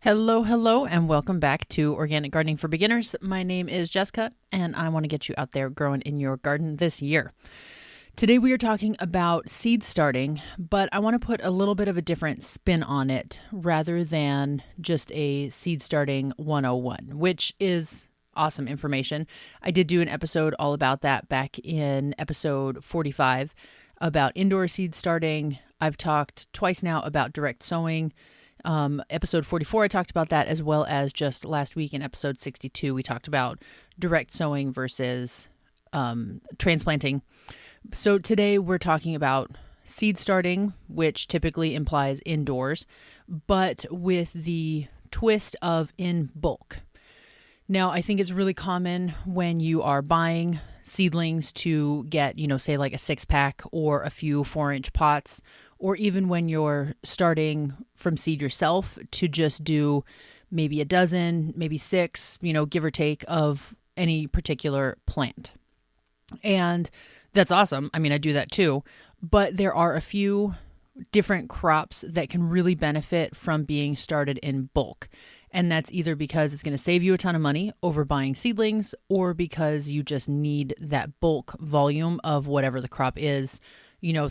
Hello, hello, and welcome back to Organic Gardening for Beginners. My name is Jessica, and I want to get you out there growing in your garden this year. Today we are talking about seed starting, but I want to put a little bit of a different spin on it rather than just a seed starting 101, which is awesome information. I did do an episode all about that back in episode 45 about indoor seed starting. I've talked twice now about direct sowing. Episode 44, I talked about that, as well as just last week in episode 62, we talked about direct sowing versus transplanting. So today we're talking about seed starting, which typically implies indoors, but with the twist of in bulk. Now, I think it's really common when you are buying seedlings to get, say like a 6-pack or a few 4-inch pots, or even when you're starting from seed yourself to just do maybe a dozen, maybe 6, give or take, of any particular plant. And that's awesome. I mean, I do that too. But there are a few different crops that can really benefit from being started in bulk. And that's either because it's going to save you a ton of money over buying seedlings, or because you just need that bulk volume of whatever the crop is.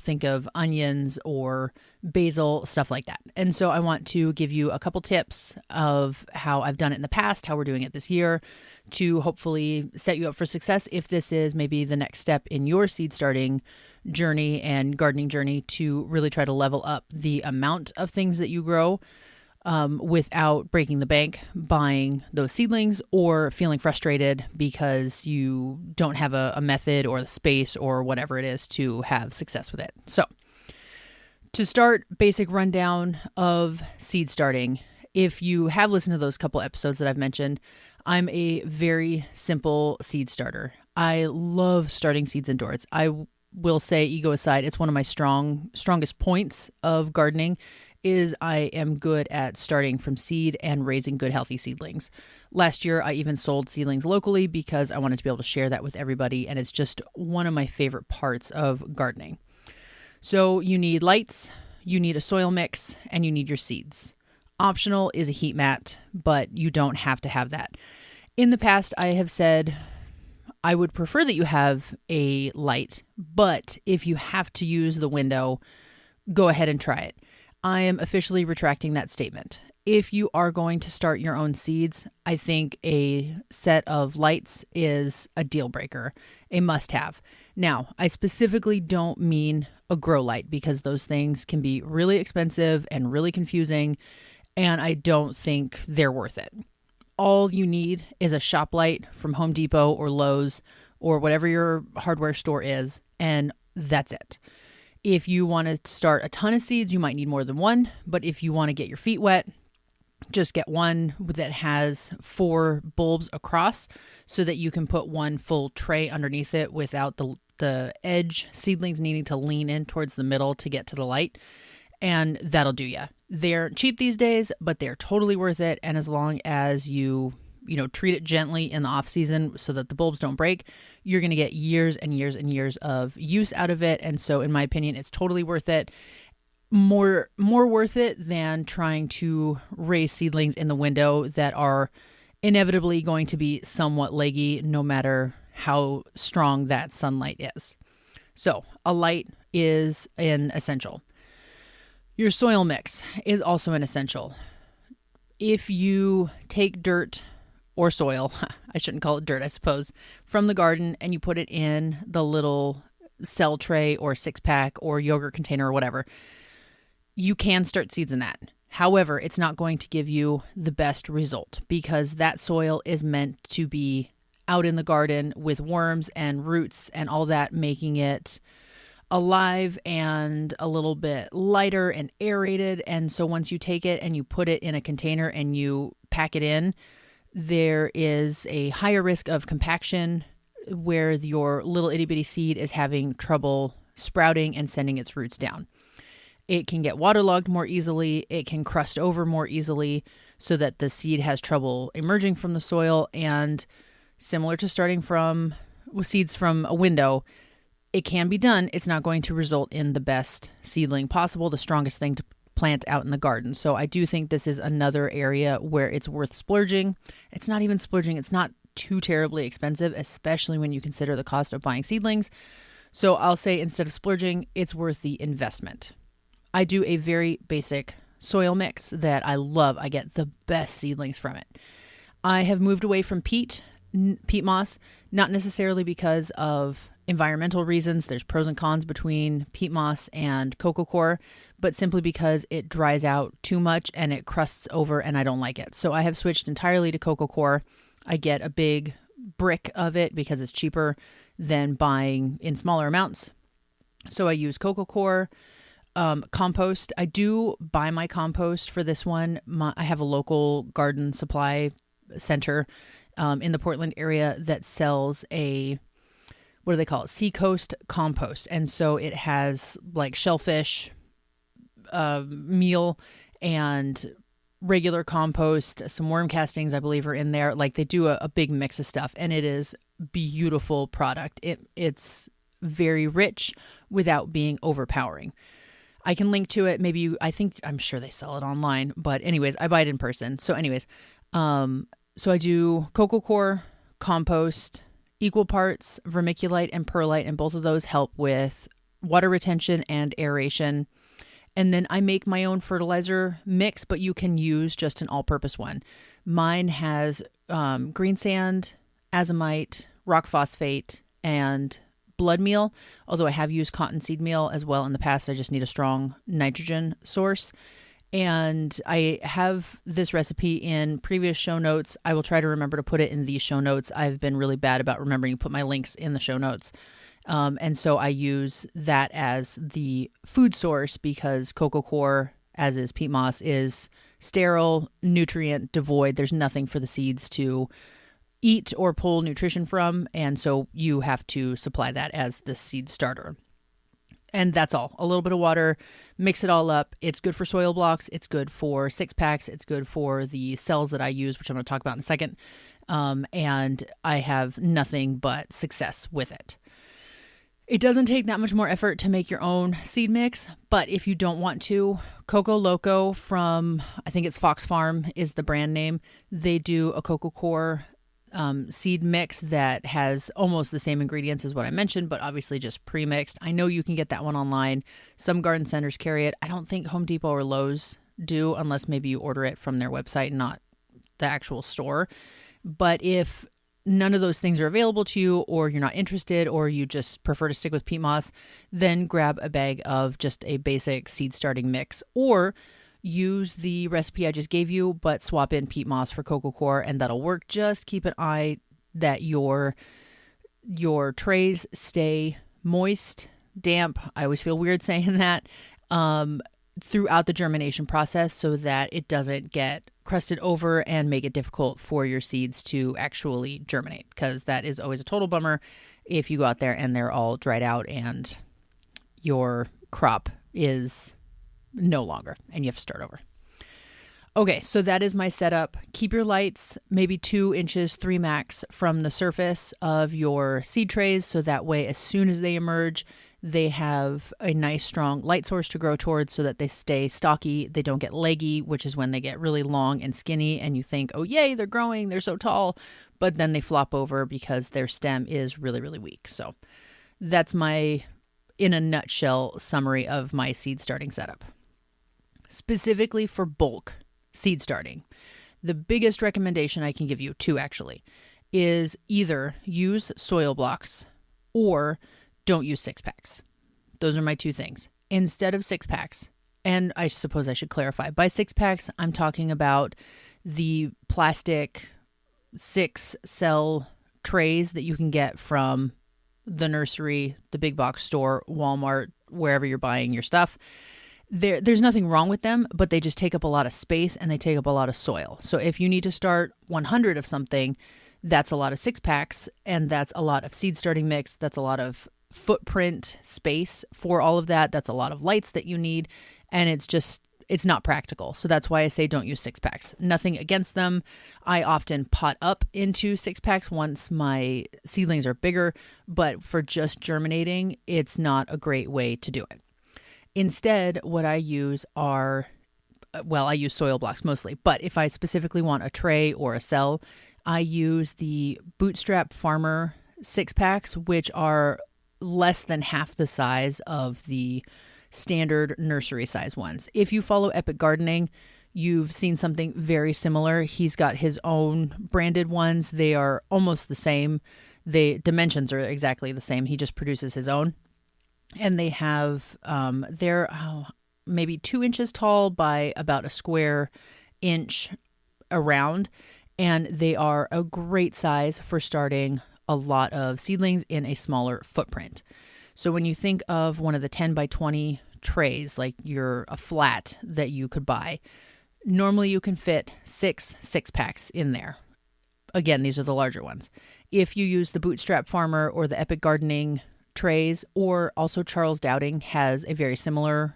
Think of onions or basil, stuff like that. And so I want to give you a couple tips of how I've done it in the past, how we're doing it this year, to hopefully set you up for success if this is maybe the next step in your seed starting journey and gardening journey, to really try to level up the amount of things that you grow without breaking the bank buying those seedlings, or feeling frustrated because you don't have a method or the space or whatever it is to have success with it. So to start, basic rundown of seed starting. If you have listened to those couple episodes that I've mentioned, I'm a very simple seed starter. I love starting seeds indoors. I will say, ego aside, it's one of my strongest points of gardening is I am good at starting from seed and raising good, healthy seedlings. Last year, I even sold seedlings locally because I wanted to be able to share that with everybody, and it's just one of my favorite parts of gardening. So you need lights, you need a soil mix, and you need your seeds. Optional is a heat mat, but you don't have to have that. In the past, I have said I would prefer that you have a light, but if you have to use the window, go ahead and try it. I am officially retracting that statement. If you are going to start your own seeds, I think a set of lights is a deal breaker, a must-have. Now, I specifically don't mean a grow light, because those things can be really expensive and really confusing, and I don't think they're worth it. All you need is a shop light from Home Depot or Lowe's or whatever your hardware store is, and that's it. If you want to start a ton of seeds, you might need more than one. But if you want to get your feet wet, just get one that has 4 bulbs across so that you can put one full tray underneath it without the edge seedlings needing to lean in towards the middle to get to the light. And that'll do ya. They're cheap these days, but they're totally worth it. And as long as you treat it gently in the off season so that the bulbs don't break, you're going to get years and years and years of use out of it. And so in my opinion, it's totally worth it. More worth it than trying to raise seedlings in the window that are inevitably going to be somewhat leggy no matter how strong that sunlight is. So a light is an essential. Your soil mix is also an essential. If you take dirt or soil, I shouldn't call it dirt, I suppose, from the garden, and you put it in the little cell tray or 6-pack or yogurt container or whatever, you can start seeds in that. However, it's not going to give you the best result, because that soil is meant to be out in the garden with worms and roots and all that, making it alive and a little bit lighter and aerated. And so once you take it and you put it in a container and you pack it in, there is a higher risk of compaction where your little itty bitty seed is having trouble sprouting and sending its roots down. It can get waterlogged more easily. It can crust over more easily so that the seed has trouble emerging from the soil. And similar to starting from seeds from a window, it can be done. It's not going to result in the best seedling possible, the strongest thing plant out in the garden. So I do think this is another area where it's worth splurging. It's not even splurging. It's not too terribly expensive, especially when you consider the cost of buying seedlings. So I'll say instead of splurging, it's worth the investment. I do a very basic soil mix that I love. I get the best seedlings from it. I have moved away from peat moss, not necessarily because of environmental reasons. There's pros and cons between peat moss and coco coir, but simply because it dries out too much and it crusts over and I don't like it. So I have switched entirely to coco coir. I get a big brick of it because it's cheaper than buying in smaller amounts. So I use coco coir. Compost. I do buy my compost for this one. I have a local garden supply center in the Portland area that sells what do they call it? Seacoast compost. And so it has like shellfish, meal, and regular compost. Some worm castings, I believe, are in there. Like they do a big mix of stuff, and it is beautiful product. It's very rich without being overpowering. I can link to it. I'm sure they sell it online, but anyways, I buy it in person. So anyways, so I do coco coir, compost, equal parts vermiculite and perlite, and both of those help with water retention and aeration. And then I make my own fertilizer mix, but you can use just an all-purpose one. Mine has green sand, azomite, rock phosphate, and blood meal, although I have used cottonseed meal as well in the past. I just need a strong nitrogen source. And I have this recipe in previous show notes. I will try to remember to put it in these show notes. I've been really bad about remembering to put my links in the show notes. And so I use that as the food source because coco coir, as is peat moss, is sterile, nutrient devoid. There's nothing for the seeds to eat or pull nutrition from, and so you have to supply that as the seed starter. And that's all. A little bit of water, mix it all up. It's good for soil blocks. It's good for 6-packs. It's good for the cells that I use, which I'm going to talk about in a second. And I have nothing but success with it. It doesn't take that much more effort to make your own seed mix, but if you don't want to, Coco Loco from, I think it's Fox Farm is the brand name. They do a coco coir seed mix that has almost the same ingredients as what I mentioned, but obviously just pre-mixed. I know you can get that one online. Some garden centers carry it. I don't think Home Depot or Lowe's do, unless maybe you order it from their website, not the actual store. But if none of those things are available to you, or you're not interested, or you just prefer to stick with peat moss, then grab a bag of just a basic seed starting mix, or use the recipe I just gave you, but swap in peat moss for coco coir, and that'll work. Just keep an eye that your trays stay moist, damp. I always feel weird saying that, throughout the germination process so that it doesn't get crusted over and make it difficult for your seeds to actually germinate, because that is always a total bummer if you go out there and they're all dried out and your crop is no longer and you have to start over. Okay, so that is my setup. Keep your lights maybe 2 inches, 3 max from the surface of your seed trays, so that way as soon as they emerge, they have a nice strong light source to grow towards so that they stay stocky. They don't get leggy, which is when they get really long and skinny and you think, oh yay, they're growing, they're so tall, but then they flop over because their stem is really, really weak. So that's my, in a nutshell, summary of my seed starting setup. Specifically for bulk seed starting, the biggest recommendation I can give you, 2 actually, is either use soil blocks or don't use 6-packs. Those are my 2 things. Instead of 6-packs, and I suppose I should clarify, by 6-packs, I'm talking about the plastic 6-cell trays that you can get from the nursery, the big box store, Walmart, wherever you're buying your stuff. There's nothing wrong with them, but they just take up a lot of space and they take up a lot of soil. So if you need to start 100 of something, that's a lot of 6-packs, and that's a lot of seed starting mix. That's a lot of footprint space for all of that. That's a lot of lights that you need, and it's not practical. So that's why I say don't use 6-packs. Nothing against them. I often pot up into 6-packs once my seedlings are bigger, but for just germinating, it's not a great way to do it. Instead, what I use are, well, I use soil blocks mostly, but if I specifically want a tray or a cell, I use the Bootstrap Farmer 6-packs, which are less than half the size of the standard nursery size ones. If you follow Epic Gardening, you've seen something very similar. He's got his own branded ones. They are almost the same. The dimensions are exactly the same. He just produces his own. And they have, they're maybe 2 inches tall by about a square inch around. And they are a great size for starting a lot of seedlings in a smaller footprint. So when you think of one of the 10 by 20 trays, like a flat that you could buy, normally you can fit 6-packs in there. Again, these are the larger ones. If you use the Bootstrap Farmer or the Epic Gardening trays, or also Charles Dowding has a very similar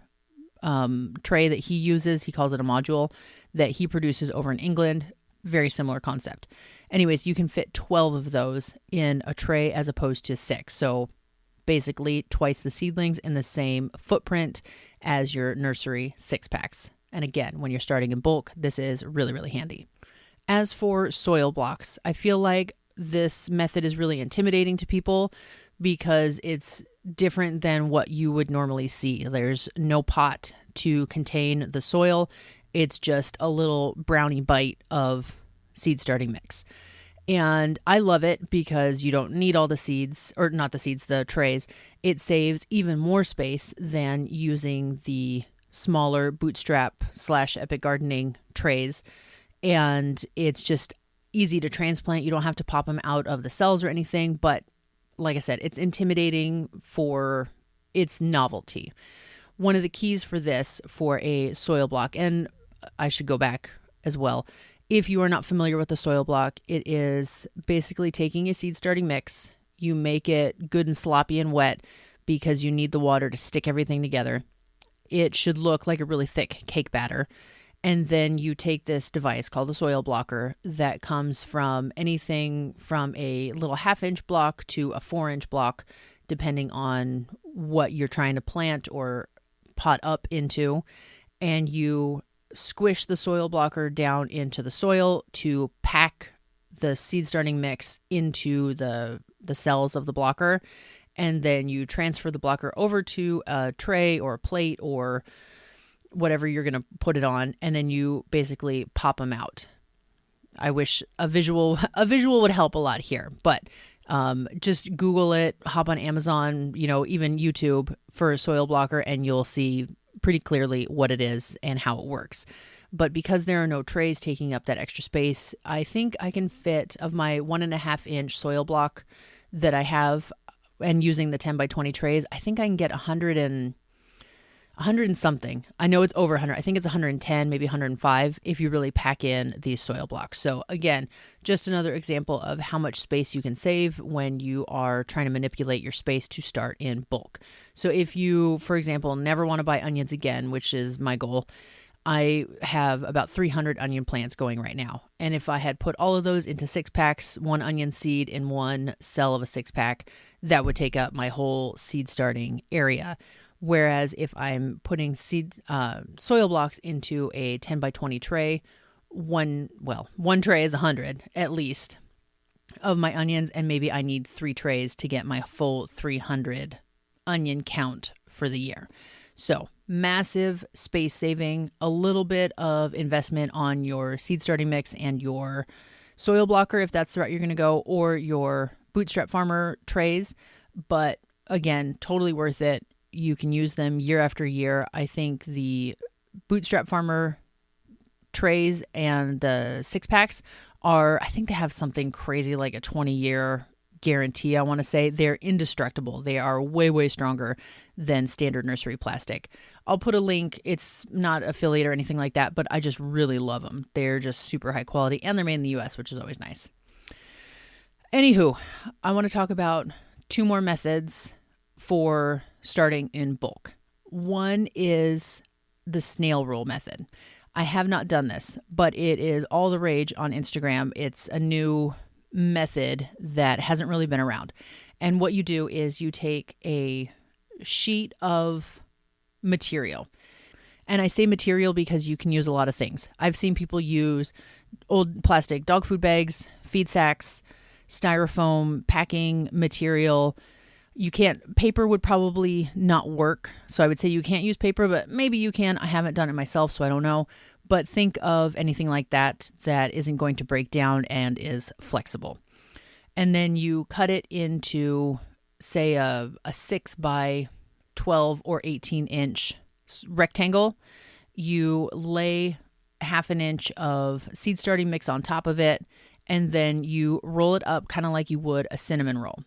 tray that he uses. He calls it a module that he produces over in England. Very similar concept. Anyways, you can fit 12 of those in a tray as opposed to 6. So basically twice the seedlings in the same footprint as your nursery 6-packs. And again, when you're starting in bulk, this is really, really handy. As for soil blocks, I feel like this method is really intimidating to people because it's different than what you would normally see. There's no pot to contain the soil. It's just a little brownie bite of seed starting mix. And I love it because you don't need all the seeds, or not the seeds, the trays. It saves even more space than using the smaller Bootstrap / Epic Gardening trays. And it's just easy to transplant. You don't have to pop them out of the cells or anything. But like I said, it's intimidating for its novelty. One of the keys for this, for a soil block, and I should go back as well. If you are not familiar with the soil block, it is basically taking a seed starting mix. You make it good and sloppy and wet because you need the water to stick everything together. It should look like a really thick cake batter. And then you take this device called a soil blocker that comes from anything from a little 1/2-inch block to a 4-inch block, depending on what you're trying to plant or pot up into. And you squish the soil blocker down into the soil to pack the seed starting mix into the cells of the blocker. And then you transfer the blocker over to a tray or a plate or whatever you're going to put it on, and then you basically pop them out. I wish a visual would help a lot here, but just Google it, hop on Amazon, even YouTube for a soil blocker, and you'll see pretty clearly what it is and how it works. But because there are no trays taking up that extra space, I think I can fit, of my 1.5-inch soil block that I have, and using the 10 by 20 trays, I think I can get 100 and something. I know it's over 100. I think it's 110, maybe 105 if you really pack in these soil blocks. So again, just another example of how much space you can save when you are trying to manipulate your space to start in bulk. So if you, for example, never want to buy onions again, which is my goal, I have about 300 onion plants going right now. And if I had put all of those into 6-packs, 1 onion seed in 1 cell of a 6-pack, that would take up my whole seed starting area. Whereas if I'm putting soil blocks into a 10 by 20 tray, one tray is 100 at least of my onions, and maybe I need 3 trays to get my full 300 onion count for the year. So massive space saving, a little bit of investment on your seed starting mix and your soil blocker if that's the route you're going to go, or your Bootstrap Farmer trays. But again, totally worth it. You can use them year after year. I think the Bootstrap Farmer trays and the 6-packs I think they have something crazy like a 20-year guarantee, I want to say. They're indestructible. They are way, way stronger than standard nursery plastic. I'll put a link. It's not affiliate or anything like that, but I just really love them. They're just super high quality, and they're made in the US, which is always nice. Anywho, I want to talk about 2 more methods for starting in bulk. One is the snail roll method. I have not done this, but it is all the rage on Instagram. It's a new method that hasn't really been around. And what you do is you take a sheet of material. And I say material because you can use a lot of things. I've seen people use old plastic dog food bags, feed sacks, styrofoam, packing material. Paper would probably not work. So I would say you can't use paper, but maybe you can. I haven't done it myself, so I don't know. But think of anything like that isn't going to break down and is flexible. And then you cut it into, say, a 6 by 12 or 18 inch rectangle. You lay half an inch of seed starting mix on top of it, and then you roll it up kind of like you would a cinnamon roll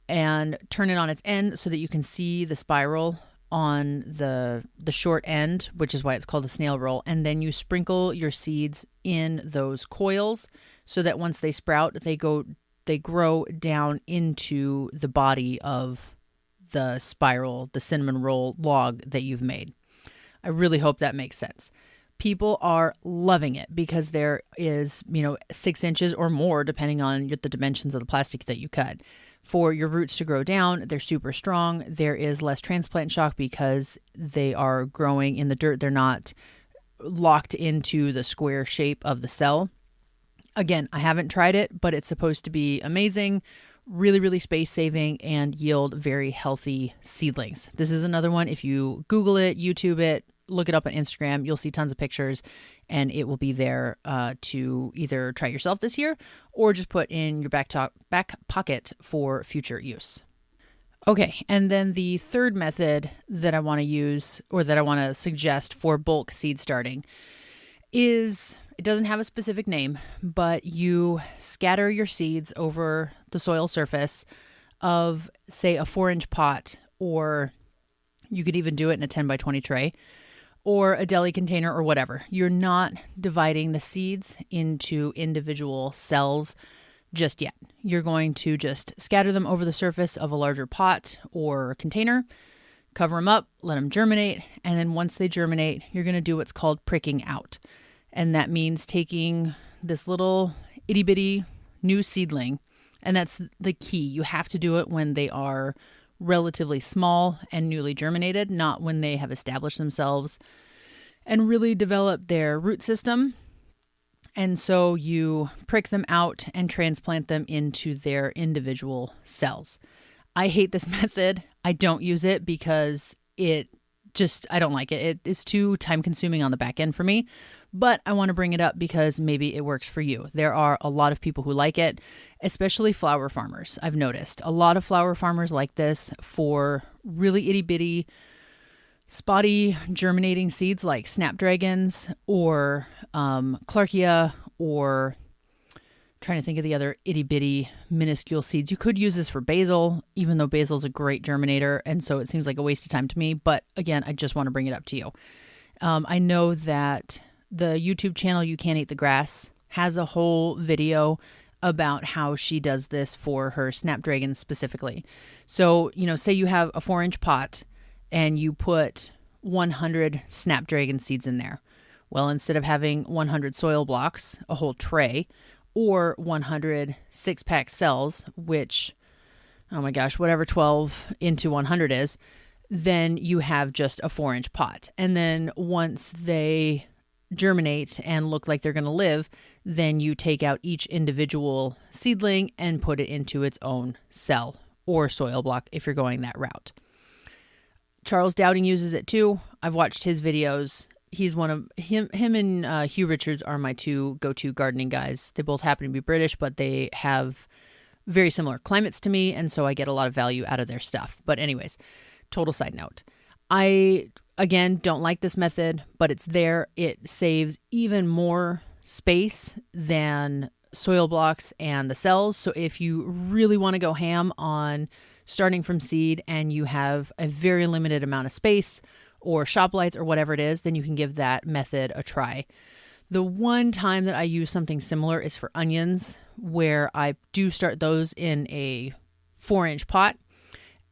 and turn it on its end so that you can see the spiral on the short end, which is why it's called a snail roll. And then you sprinkle your seeds in those coils so that once they sprout, they grow down into the body of the spiral, the cinnamon roll log that you've made. I really hope that makes sense. People are loving it because there is, 6 inches or more, depending on the dimensions of the plastic that you cut, for your roots to grow down. They're super strong. There is less transplant shock because they are growing in the dirt. They're not locked into the square shape of the cell. Again, I haven't tried it, but it's supposed to be amazing, really, really space saving, and yield very healthy seedlings. This is another one. If you Google it, YouTube it, look it up on Instagram, you'll see tons of pictures, and it will be there to either try yourself this year or just put in your back pocket for future use. Okay, and then the third method that I want to use, or that I want to suggest for bulk seed starting, is, it doesn't have a specific name, but you scatter your seeds over the soil surface of, say, a 4-inch pot, or you could even do it in a 10 by 20 tray, or a deli container, or whatever. You're not dividing the seeds into individual cells just yet. You're going to just scatter them over the surface of a larger pot or container, cover them up, let them germinate, and then once they germinate, you're going to do what's called pricking out. And that means taking this little itty bitty new seedling, and that's the key. You have to do it when they are relatively small and newly germinated, not when they have established themselves and really developed their root system. And so you prick them out and transplant them into their individual cells. I hate this method. I don't use it because I don't like it. It's too time consuming on the back end for me, but I want to bring it up because maybe it works for you. There are a lot of people who like it, especially flower farmers. I've noticed a lot of flower farmers like this for really itty bitty, spotty germinating seeds like snapdragons or Clarkia, or trying to think of the other itty bitty minuscule seeds. You could use this for basil, even though basil is a great germinator, and so it seems like a waste of time to me. But again, I just want to bring it up to you. I know that the YouTube channel You Can't Eat the Grass has a whole video about how she does this for her snapdragons specifically. So, say you have a 4-inch pot and you put 100 snapdragon seeds in there. Well, instead of having 100 soil blocks, a whole tray, or 100 6-pack cells, which, oh my gosh, whatever 12 into 100 is, then you have just a 4-inch pot. And then once they germinate and look like they're going to live, then you take out each individual seedling and put it into its own cell or soil block if you're going that route. Charles Dowding uses it too. I've watched his videos. He's one of him and Hugh Richards are my two go-to gardening guys. They both happen to be British, but they have very similar climates to me, and so I get a lot of value out of their stuff. But anyways, total side note. I, again, don't like this method, but it's there. It saves even more space than soil blocks and the cells. So if you really want to go ham on starting from seed and you have a very limited amount of space or shop lights or whatever it is, then you can give that method a try. The one time that I use something similar is for onions, where I do start those in a 4-inch pot.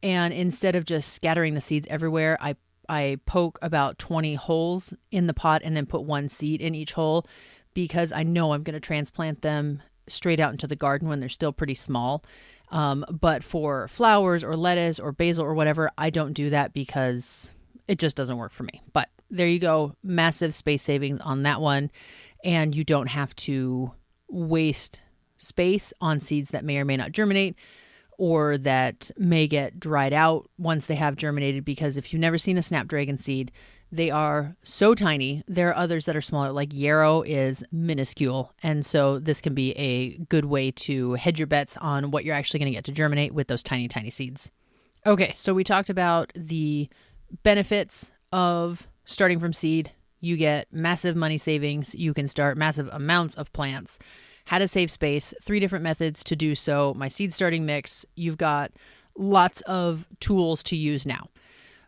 And instead of just scattering the seeds everywhere, I poke about 20 holes in the pot and then put one seed in each hole, because I know I'm going to transplant them straight out into the garden when they're still pretty small. But for flowers or lettuce or basil or whatever, I don't do that because It just doesn't work for me. But there you go. Massive space savings on that one. And you don't have to waste space on seeds that may or may not germinate or that may get dried out once they have germinated. Because if you've never seen a snapdragon seed, they are so tiny. There are others that are smaller, like yarrow is minuscule. And so this can be a good way to hedge your bets on what you're actually going to get to germinate with those tiny, tiny seeds. Okay, so we talked about the benefits of starting from seed. You get massive money savings. You can start massive amounts of plants. How to save space, 3 different methods to do so. My seed starting mix, you've got lots of tools to use now.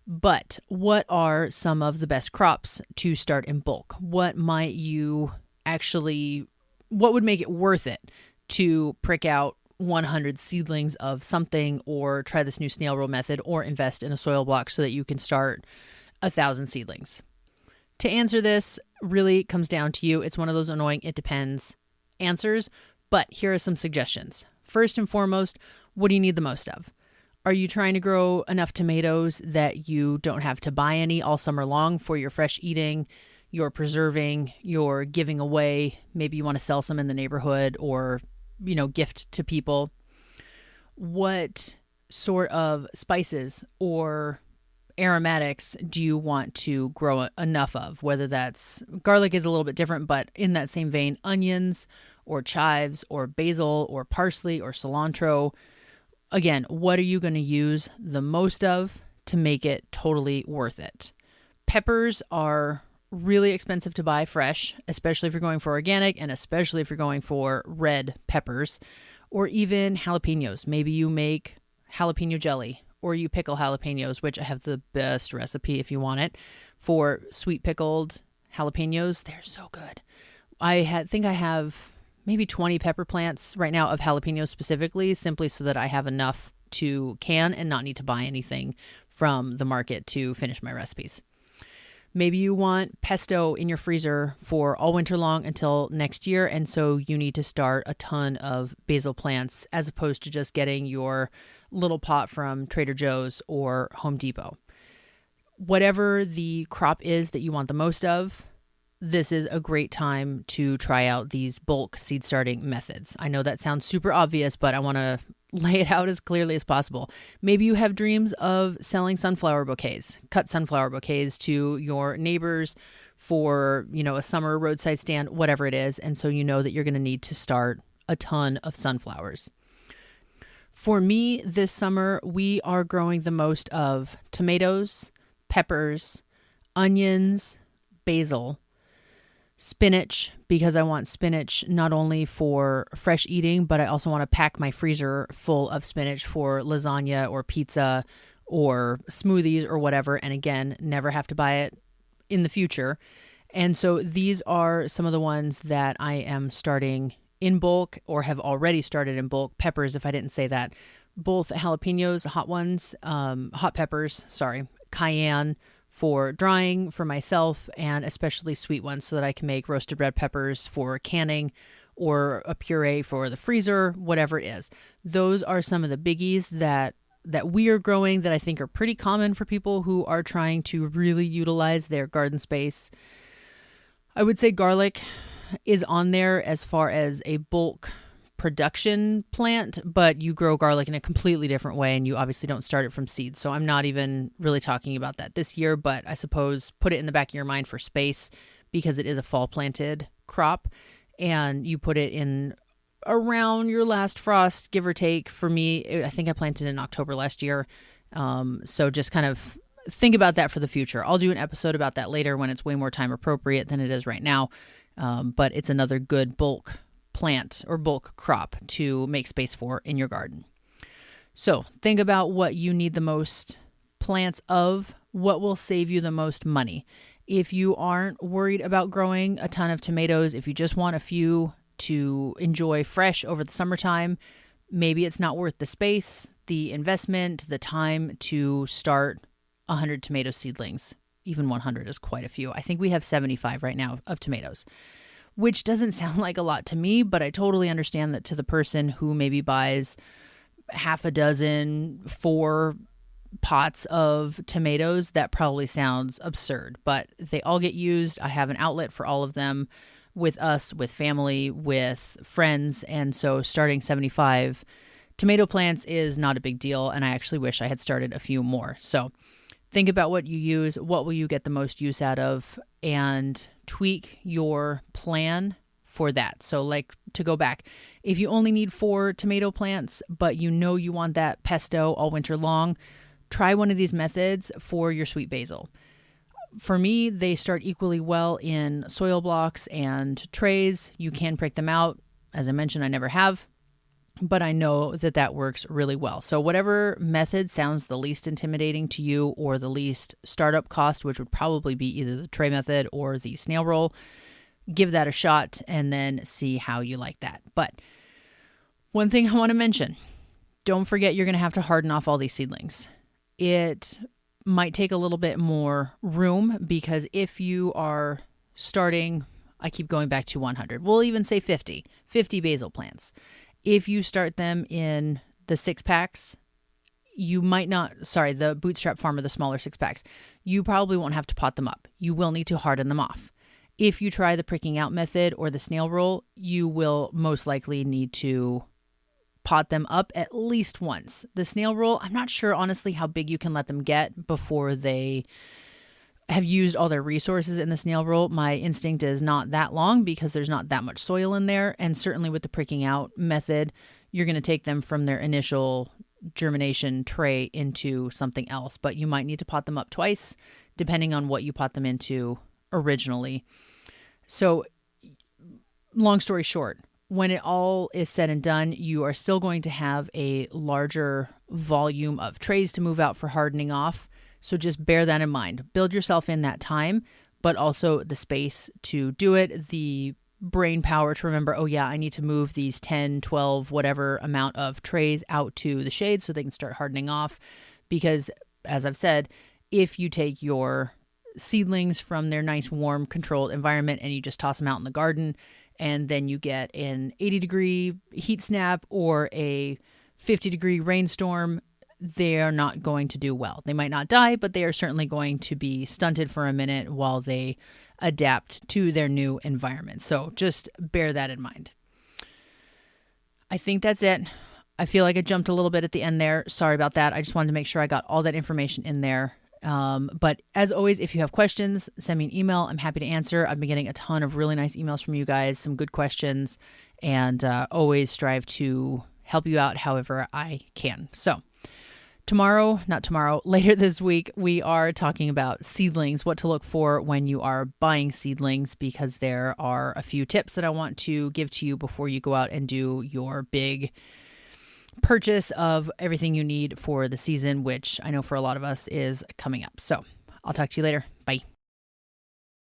But what are some of the best crops to start in bulk? What would make it worth it to prick out 100 seedlings of something, or try this new snail roll method, or invest in a soil block so that you can start 1,000 seedlings? To answer this really comes down to you. It's one of those annoying "it depends" answers, but here are some suggestions. First and foremost, what do you need the most of? Are you trying to grow enough tomatoes that you don't have to buy any all summer long for your fresh eating, your preserving, your giving away? Maybe you want to sell some in the neighborhood or, gift to people. What sort of spices or aromatics do you want to grow enough of? Whether that's garlic is a little bit different, but in that same vein, onions or chives or basil or parsley or cilantro. Again, what are you going to use the most of to make it totally worth it? Peppers are really expensive to buy fresh, especially if you're going for organic and especially if you're going for red peppers, or even jalapenos. Maybe you make jalapeno jelly or you pickle jalapenos, which I have the best recipe if you want it, for sweet pickled jalapenos. They're so good. I think I have maybe 20 pepper plants right now of jalapenos specifically, simply so that I have enough to can and not need to buy anything from the market to finish my recipes. Maybe you want pesto in your freezer for all winter long until next year, and so you need to start a ton of basil plants as opposed to just getting your little pot from Trader Joe's or Home Depot. Whatever the crop is that you want the most of, this is a great time to try out these bulk seed starting methods. I know that sounds super obvious, but I want to lay it out as clearly as possible. Maybe you have dreams of selling sunflower bouquets, cut sunflower bouquets to your neighbors for, a summer roadside stand, whatever it is. And so you know that you're going to need to start a ton of sunflowers. For me, this summer, we are growing the most of tomatoes, peppers, onions, basil, spinach, because I want spinach not only for fresh eating, but I also want to pack my freezer full of spinach for lasagna or pizza or smoothies or whatever. And again, never have to buy it in the future. And so these are some of the ones that I am starting in bulk or have already started in bulk. Peppers, if I didn't say that, both jalapenos, hot peppers, cayenne, for drying for myself, and especially sweet ones so that I can make roasted red peppers for canning or a puree for the freezer, whatever it is. Those are some of the biggies that we are growing that I think are pretty common for people who are trying to really utilize their garden space. I would say garlic is on there as far as a bulk production plant, but you grow garlic in a completely different way, and you obviously don't start it from seeds. So I'm not even really talking about that this year, but I suppose put it in the back of your mind for space, because it is a fall planted crop, and you put it in around your last frost, give or take. For me, I think I planted in October last year. So just kind of think about that for the future. I'll do an episode about that later when it's way more time appropriate than it is right now. But it's another good bulk plant or bulk crop to make space for in your garden. So think about what you need the most plants of, what will save you the most money. If you aren't worried about growing a ton of tomatoes, if you just want a few to enjoy fresh over the summertime, maybe it's not worth the space, the investment, the time to start 100 tomato seedlings. Even 100 is quite a few. I think we have 75 right now of tomatoes, which doesn't sound like a lot to me, but I totally understand that to the person who maybe buys half a dozen for pots of tomatoes, that probably sounds absurd, but they all get used. I have an outlet for all of them with us, with family, with friends. And so starting 75 tomato plants is not a big deal. And I actually wish I had started a few more. So think about what you use, what will you get the most use out of, and tweak your plan for that. So like, to go back, if you only need 4 tomato plants, but you know you want that pesto all winter long, try one of these methods for your sweet basil. For me, they start equally well in soil blocks and trays. You can break them out. As I mentioned, I never have, but I know that that works really well. So whatever method sounds the least intimidating to you, or the least startup cost, which would probably be either the tray method or the snail roll, give that a shot and then see how you like that. But one thing I want to mention, don't forget you're going to have to harden off all these seedlings. It might take a little bit more room, because if you are starting, I keep going back to 100, we'll even say 50 basil plants. If you start them in the 6-packs, you might not, the Bootstrap Farmer, the smaller 6-packs, you probably won't have to pot them up. You will need to harden them off. If you try the pricking out method or the snail roll, you will most likely need to pot them up at least once. The snail roll, I'm not sure honestly how big you can let them get before they have used all their resources in the snail roll. My instinct is not that long, because there's not that much soil in there. And certainly with the pricking out method, you're going to take them from their initial germination tray into something else, but you might need to pot them up twice depending on what you pot them into originally. So long story short, when it all is said and done, you are still going to have a larger volume of trays to move out for hardening off. So just bear that in mind. Build yourself in that time, but also the space to do it, the brain power to remember, oh yeah, I need to move these 10, 12, whatever amount of trays out to the shade so they can start hardening off. Because as I've said, if you take your seedlings from their nice, warm, controlled environment and you just toss them out in the garden, and then you get an 80-degree heat snap or a 50-degree rainstorm, they are not going to do well. They might not die, but they are certainly going to be stunted for a minute while they adapt to their new environment. So just bear that in mind. I think that's it. I feel like I jumped a little bit at the end there. Sorry about that. I just wanted to make sure I got all that information in there. But as always, if you have questions, send me an email. I'm happy to answer. I've been getting a ton of really nice emails from you guys, some good questions, and always strive to help you out however I can. So later this week, we are talking about seedlings, what to look for when you are buying seedlings, because there are a few tips that I want to give to you before you go out and do your big purchase of everything you need for the season, which I know for a lot of us is coming up. So I'll talk to you later.